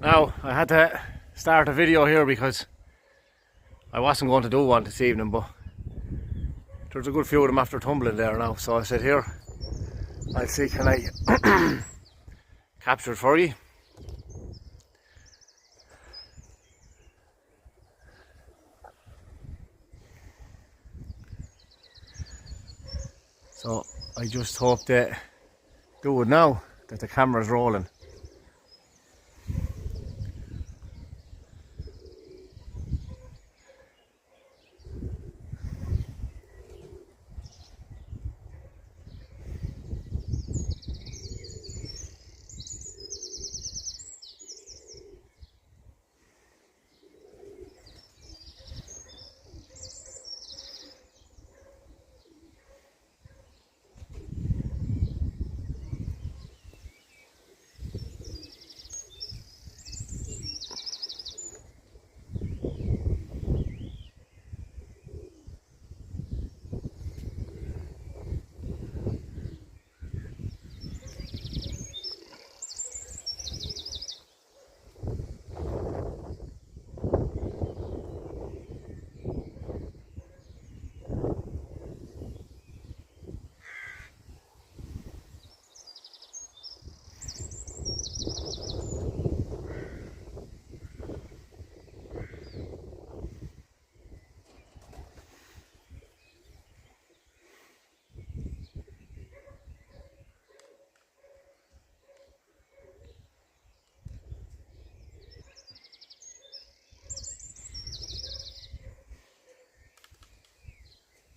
Now, I had to start a video here because I wasn't going to do one this evening, but there's a good few of them after tumbling there now. So I said, here, I'll see, can I capture it for you? So I just hope that do it now, that the camera's rolling.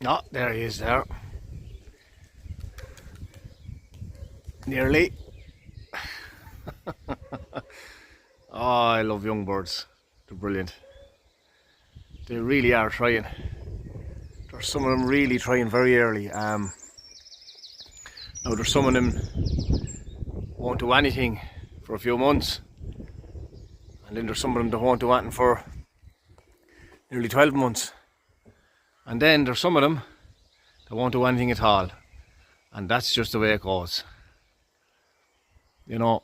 Oh, there he is there. Nearly. Oh, I love young birds. They're brilliant. They really are trying. There's some of them really trying very early. Now there's some of them won't do anything for a few months. And then there's some of them that won't do anything for nearly 12 months. And then there's some of them that won't do anything at all. And that's just the way it goes. You know,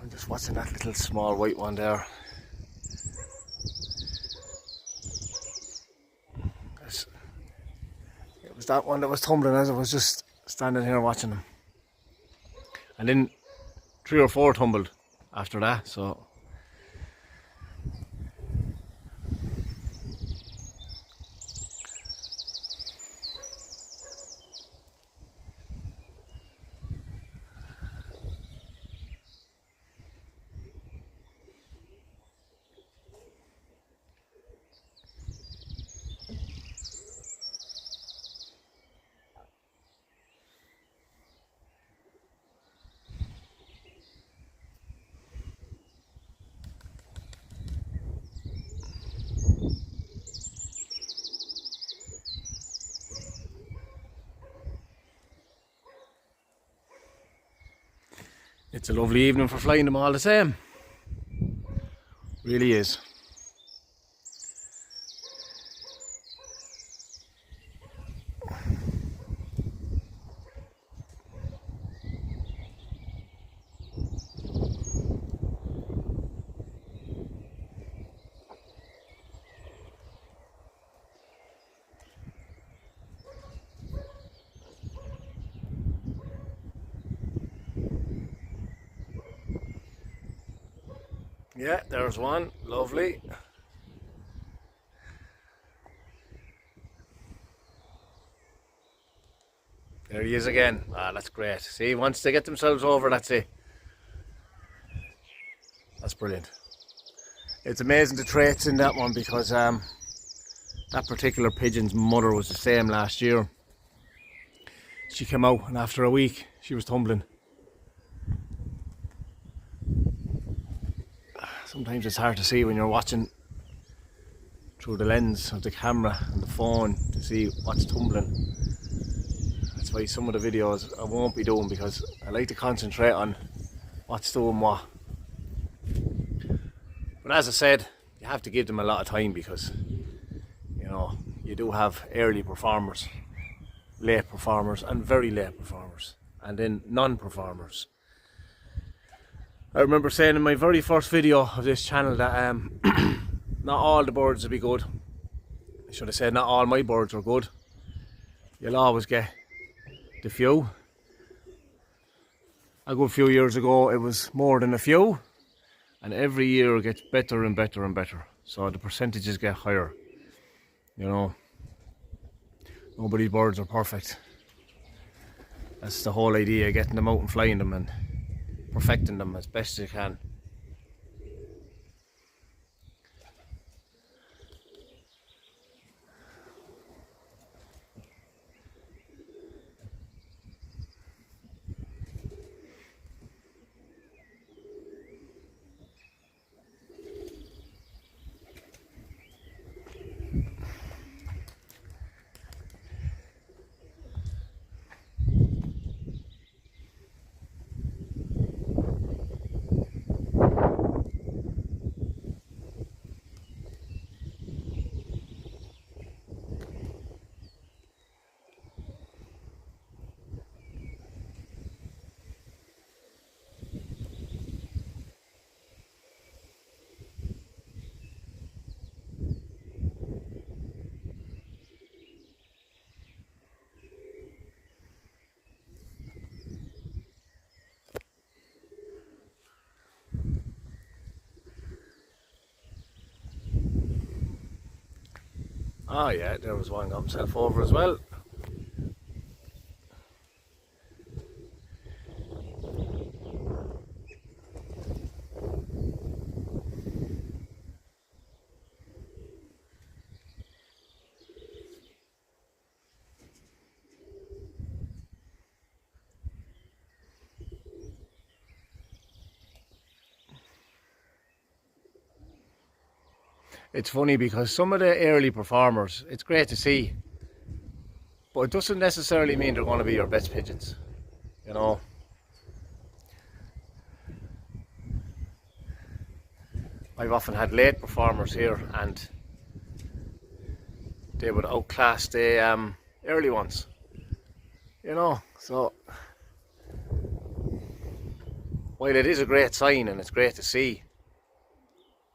I'm just watching that little small white one there. It was that one that was tumbling as I was just standing here watching them. And then 3 or 4 tumbled after that, so. It's a lovely evening for flying them all the same. Really is. Yeah, there's one. Lovely. There he is again. Ah, that's great. See, once they get themselves over, that's it. That's brilliant. It's amazing the traits in that one because that particular pigeon's mother was the same last year. She came out and after a week she was tumbling. Sometimes it's hard to see when you're watching through the lens of the camera and the phone to see what's tumbling. That's why some of the videos I won't be doing, because I like to concentrate on what's doing what. But as I said, you have to give them a lot of time because, you know, you do have early performers, late performers and very late performers, and then non-performers. I remember saying in my very first video of this channel that not all the birds will be good. I should have said not all my birds are good. You'll always get the few. A good few years ago it was more than a few, and every year it gets better and better and better. So the percentages get higher. You know, nobody's birds are perfect. That's the whole idea, getting them out and flying them and perfecting them as best as you can. Oh yeah, there was one got himself over as well. It's funny because some of the early performers, it's great to see, but it doesn't necessarily mean they're going to be your best pigeons, you know. I've often had late performers here and they would outclass the early ones, you know. So while it is a great sign and it's great to see,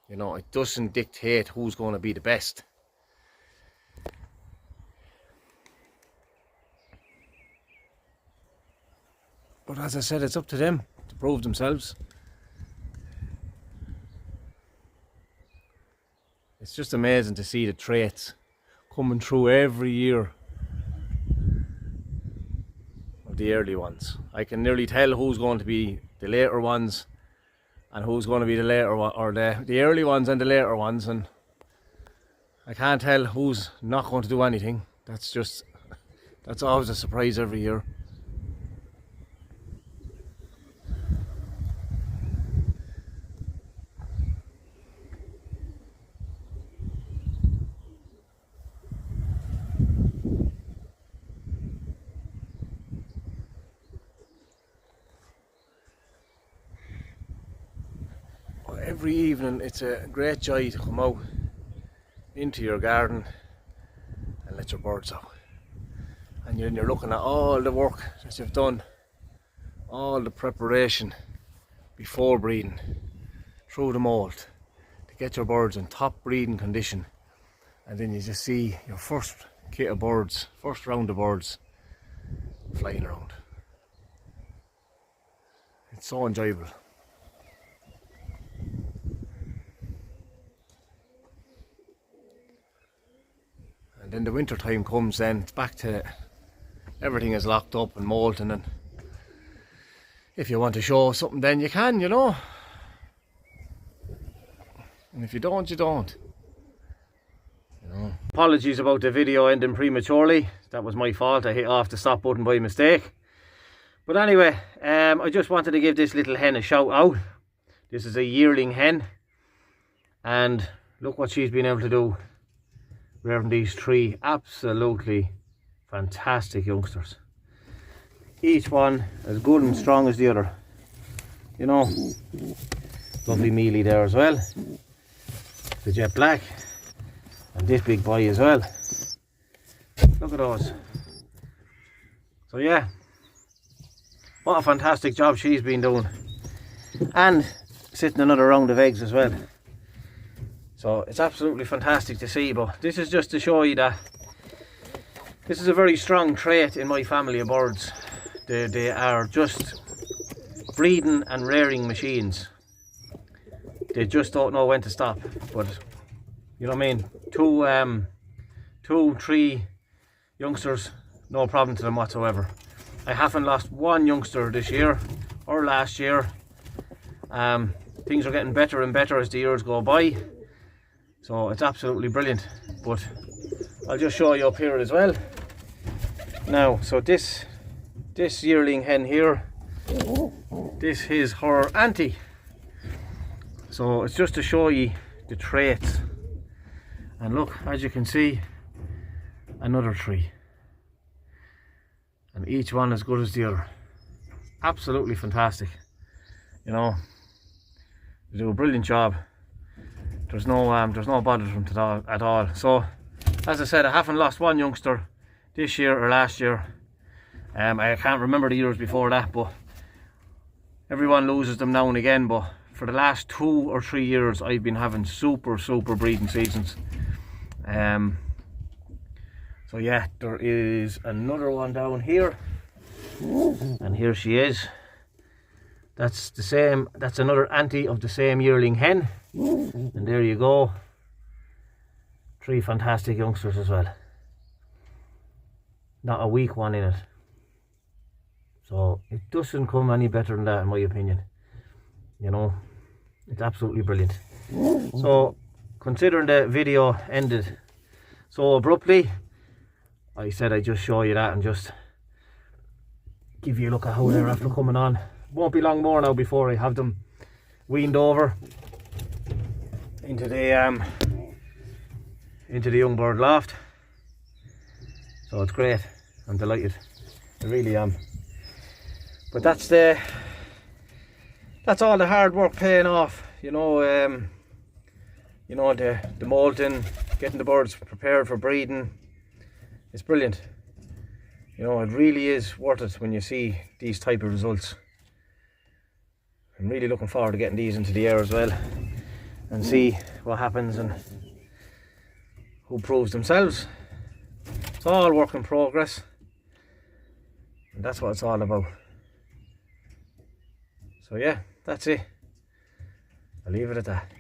you know, it doesn't dictate who's going to be the best. But as I said, it's up to them to prove themselves. It's just amazing to see the traits coming through every year of the early ones. I can nearly tell who's going to be the later ones and who's going to be the later one, or the early ones and the later ones, and I can't tell who's not going to do anything. That's always a surprise every year. Every evening it's a great joy to come out into your garden and let your birds out, and you're looking at all the work that you've done, all the preparation before breeding, through the moult, to get your birds in top breeding condition, and then you just see your first kit of birds, first round of birds flying around. It's so enjoyable. And then the winter time comes, then it's back to everything is locked up and molten, and if you want to show something then you can, you know. And if you don't, you don't. You know. Apologies about the video ending prematurely. That was my fault. I hit off the stop button by mistake. But anyway, I just wanted to give this little hen a shout out. This is a yearling hen, and look what she's been able to do rearing these three absolutely fantastic youngsters. Each one as good and strong as the other. You know, lovely mealy there as well. The jet black, and this big boy as well. Look at those. So yeah, what a fantastic job she's been doing. and sitting another round of eggs as well. So it's absolutely fantastic to see, but this is just to show you that this is a very strong trait in my family of birds. They are just breeding and rearing machines. They just don't know when to stop. But you know what I mean? 2, 3 youngsters, no problem to them whatsoever. I haven't lost one youngster this year or last year. Things are getting better and better as the years go by. So it's absolutely brilliant. But I'll just show you up here as well. Now, so this yearling hen here, this is her auntie. So it's just to show you the traits. And look, as you can see, another 3. And each one as good as the other. Absolutely fantastic. You know, they do a brilliant job. There's no bother from them at all. So, as I said, I haven't lost one youngster this year or last year. I can't remember the years before that, but everyone loses them now and again. But for the last 2 or 3 years, I've been having super breeding seasons. So yeah, there is another one down here, and here she is. That's the same. That's another auntie of the same yearling hen, and there you go. 3 fantastic youngsters as well. Not a weak one in it. So it doesn't come any better than that, in my opinion. You know, it's absolutely brilliant. So, considering the video ended so abruptly, I said I'd just show you that and just give you a look at how they're after coming on. Won't be long more now before I have them weaned over into the young bird loft. So it's great. I'm delighted. I really am. But that's all the hard work paying off. You know, the molting, getting the birds prepared for breeding. It's brilliant. You know, it really is worth it when you see these type of results. I'm really looking forward to getting these into the air as well and see what happens and who proves themselves. It's all work in progress, and that's what it's all about. So yeah, that's it. I'll leave it at that.